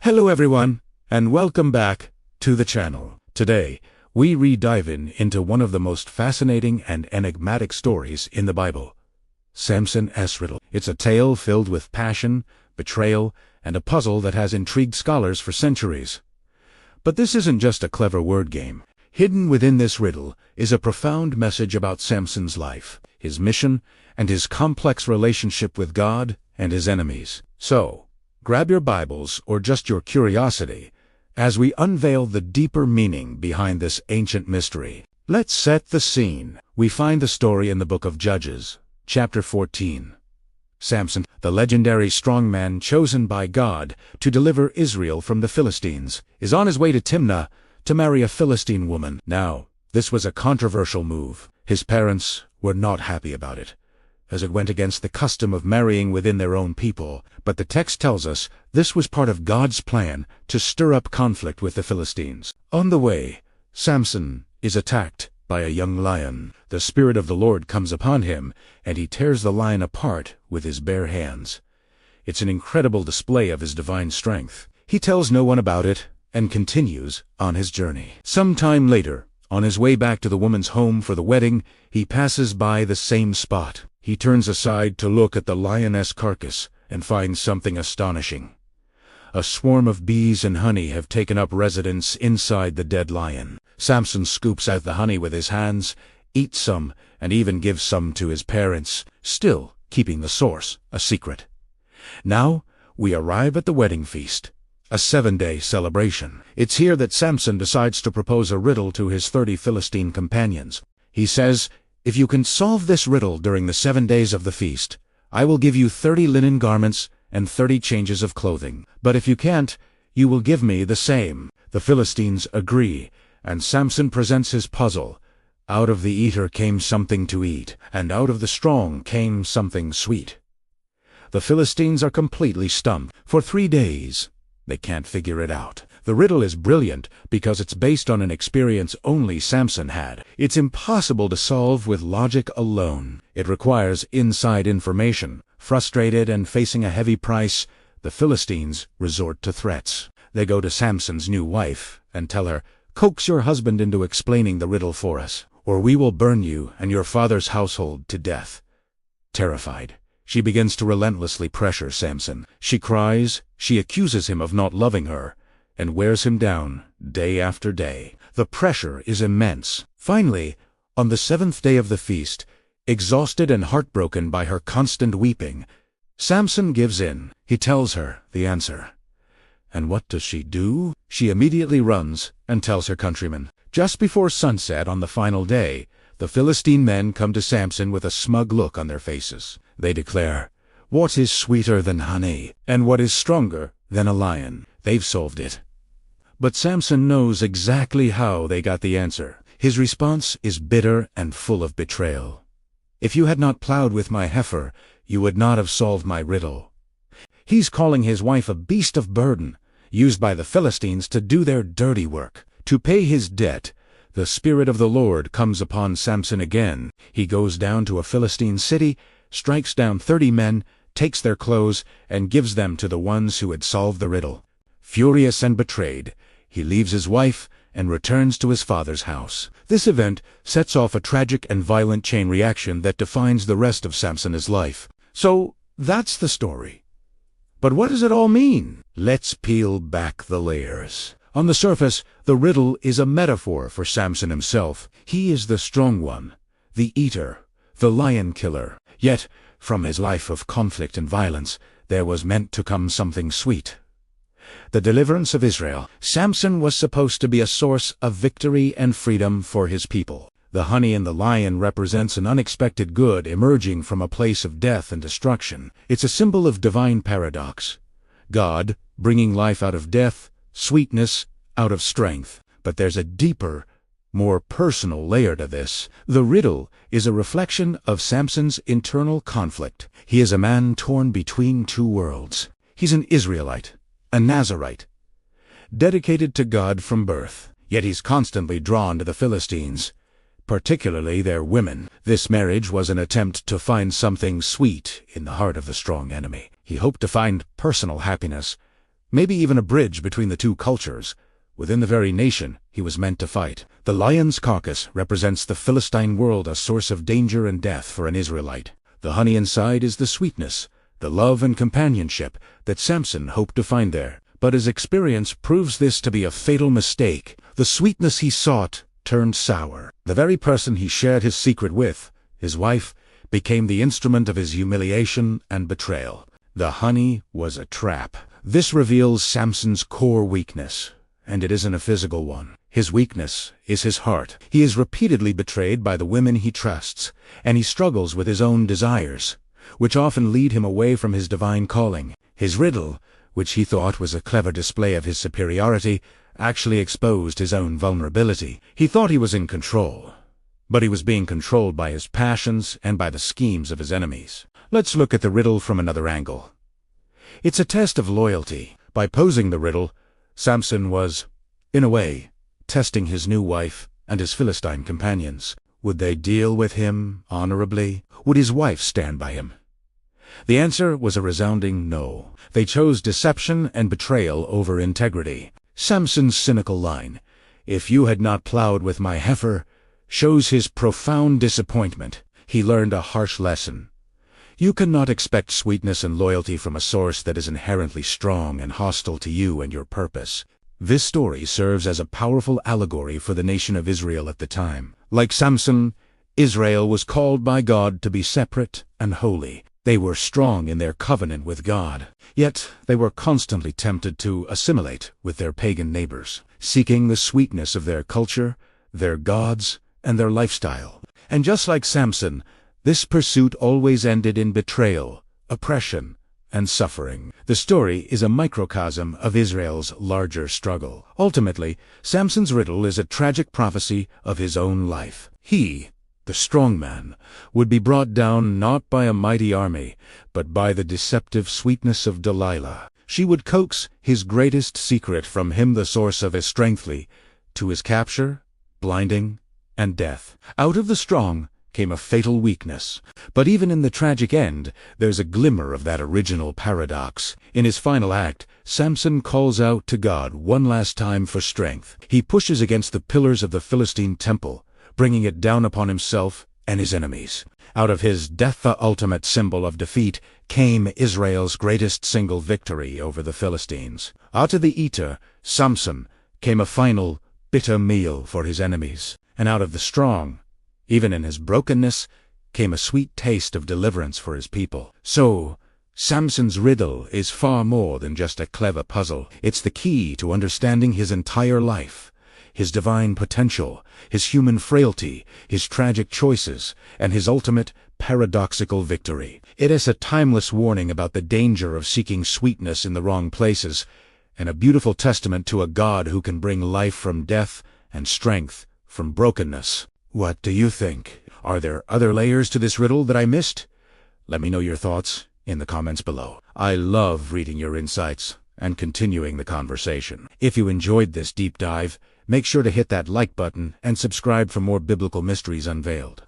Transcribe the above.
Hello everyone, and welcome back to the channel. Today, we re-dive into one of the most fascinating and enigmatic stories in the Bible, Samson's Riddle. It's a tale filled with passion, betrayal, and a puzzle that has intrigued scholars for centuries. But this isn't just a clever word game. Hidden within this riddle is a profound message about Samson's life, his mission, and his complex relationship with God and his enemies. So, grab your Bibles or just your curiosity as we unveil the deeper meaning behind this ancient mystery. Let's set the scene. We find the story in the book of Judges, chapter 14. Samson, the legendary strongman chosen by God to deliver Israel from the Philistines, is on his way to Timnah to marry a Philistine woman. Now, this was a controversial move. His parents were not happy about it, as it went against the custom of marrying within their own people. But the text tells us this was part of God's plan to stir up conflict with the Philistines. On the way, Samson is attacked by a young lion. The Spirit of the Lord comes upon him, and he tears the lion apart with his bare hands. It's an incredible display of his divine strength. He tells no one about it and continues on his journey. Some time later, on his way back to the woman's home for the wedding, he passes by the same spot. He turns aside to look at the lioness carcass and finds something astonishing. A swarm of bees and honey have taken up residence inside the dead lion. Samson scoops out the honey with his hands, eats some, and even gives some to his parents, still keeping the source a secret. Now, we arrive at the wedding feast, a 7-day celebration. It's here that Samson decides to propose a riddle to his 30 Philistine companions. He says, "If you can solve this riddle during the 7 days of the feast, I will give you 30 linen garments and 30 changes of clothing. But if you can't, you will give me the same." The Philistines agree, and Samson presents his puzzle. Out of the eater came something to eat, and out of the strong came something sweet. The Philistines are completely stumped. For 3 days, they can't figure it out. The riddle is brilliant because it's based on an experience only Samson had. It's impossible to solve with logic alone. It requires inside information. Frustrated and facing a heavy price, the Philistines resort to threats. They go to Samson's new wife and tell her, "Coax your husband into explaining the riddle for us, or we will burn you and your father's household to death." Terrified, she begins to relentlessly pressure Samson. She cries, she accuses him of not loving her, and wears him down day after day. The pressure is immense. Finally, on the 7th day of the feast, exhausted and heartbroken by her constant weeping, Samson gives in. He tells her the answer. And what does she do? She immediately runs and tells her countrymen. Just before sunset on the final day, the Philistine men come to Samson with a smug look on their faces. They declare, "What is sweeter than honey, and what is stronger than a lion?" They've solved it. But Samson knows exactly how they got the answer. His response is bitter and full of betrayal. "If you had not plowed with my heifer, you would not have solved my riddle." He's calling his wife a beast of burden, used by the Philistines to do their dirty work. To pay his debt, the Spirit of the Lord comes upon Samson again. He goes down to a Philistine city, strikes down 30 men, takes their clothes, and gives them to the ones who had solved the riddle. Furious and betrayed, he leaves his wife and returns to his father's house. This event sets off a tragic and violent chain reaction that defines the rest of Samson's life. So, that's the story. But what does it all mean? Let's peel back the layers. On the surface, the riddle is a metaphor for Samson himself. He is the strong one, the eater, the lion killer. Yet, from his life of conflict and violence, there was meant to come something sweet. The deliverance of Israel. Samson was supposed to be a source of victory and freedom for his people. The honey in the lion represents an unexpected good emerging from a place of death and destruction. It's a symbol of divine paradox. God bringing life out of death, sweetness out of strength. But there's a deeper, more personal layer to this. The riddle is a reflection of Samson's internal conflict. He is a man torn between two worlds. He's an Israelite, a Nazarite, dedicated to God from birth. Yet he's constantly drawn to the Philistines, particularly their women. This marriage was an attempt to find something sweet in the heart of the strong enemy. He hoped to find personal happiness, maybe even a bridge between the two cultures. Within the very nation he was meant to fight. The lion's carcass represents the Philistine world, a source of danger and death for an Israelite. The honey inside is the sweetness, the love and companionship that Samson hoped to find there. But his experience proves this to be a fatal mistake. The sweetness he sought turned sour. The very person he shared his secret with, his wife, became the instrument of his humiliation and betrayal. The honey was a trap. This reveals Samson's core weakness, and it isn't a physical one. His weakness is his heart. He is repeatedly betrayed by the women he trusts, and he struggles with his own desires, which often lead him away from his divine calling. His riddle, which he thought was a clever display of his superiority, actually exposed his own vulnerability. He thought he was in control, but he was being controlled by his passions and by the schemes of his enemies. Let's look at the riddle from another angle. It's a test of loyalty. By posing the riddle, Samson was, in a way, testing his new wife and his Philistine companions. Would they deal with him honorably? Would his wife stand by him? The answer was a resounding no. They chose deception and betrayal over integrity. Samson's cynical line, "If you had not plowed with my heifer," shows his profound disappointment. He learned a harsh lesson. You cannot expect sweetness and loyalty from a source that is inherently strong and hostile to you and your purpose. This story serves as a powerful allegory for the nation of Israel at the time. Like Samson, Israel was called by God to be separate and holy. They were strong in their covenant with God, yet they were constantly tempted to assimilate with their pagan neighbors, seeking the sweetness of their culture, their gods, and their lifestyle. And just like Samson, this pursuit always ended in betrayal, oppression, and suffering. The story is a microcosm of Israel's larger struggle. Ultimately, Samson's riddle is a tragic prophecy of his own life. He, the strong man, would be brought down not by a mighty army, but by the deceptive sweetness of Delilah. She would coax his greatest secret from him, the source of his strength, to his capture, blinding, and death. Out of the strong came a fatal weakness. But even in the tragic end, there's a glimmer of that original paradox. In his final act, Samson calls out to God one last time for strength. He pushes against the pillars of the Philistine temple, bringing it down upon himself and his enemies. Out of his death, the ultimate symbol of defeat, came Israel's greatest single victory over the Philistines. Out of the eater, Samson, came a final, bitter meal for his enemies. And out of the strong, even in his brokenness, came a sweet taste of deliverance for his people. So, Samson's riddle is far more than just a clever puzzle. It's the key to understanding his entire life, his divine potential, his human frailty, his tragic choices, and his ultimate paradoxical victory. It is a timeless warning about the danger of seeking sweetness in the wrong places, and a beautiful testament to a God who can bring life from death and strength from brokenness. What do you think? Are there other layers to this riddle that I missed? Let me know your thoughts in the comments below. I love reading your insights and continuing the conversation. If you enjoyed this deep dive, make sure to hit that like button and subscribe for more biblical mysteries unveiled.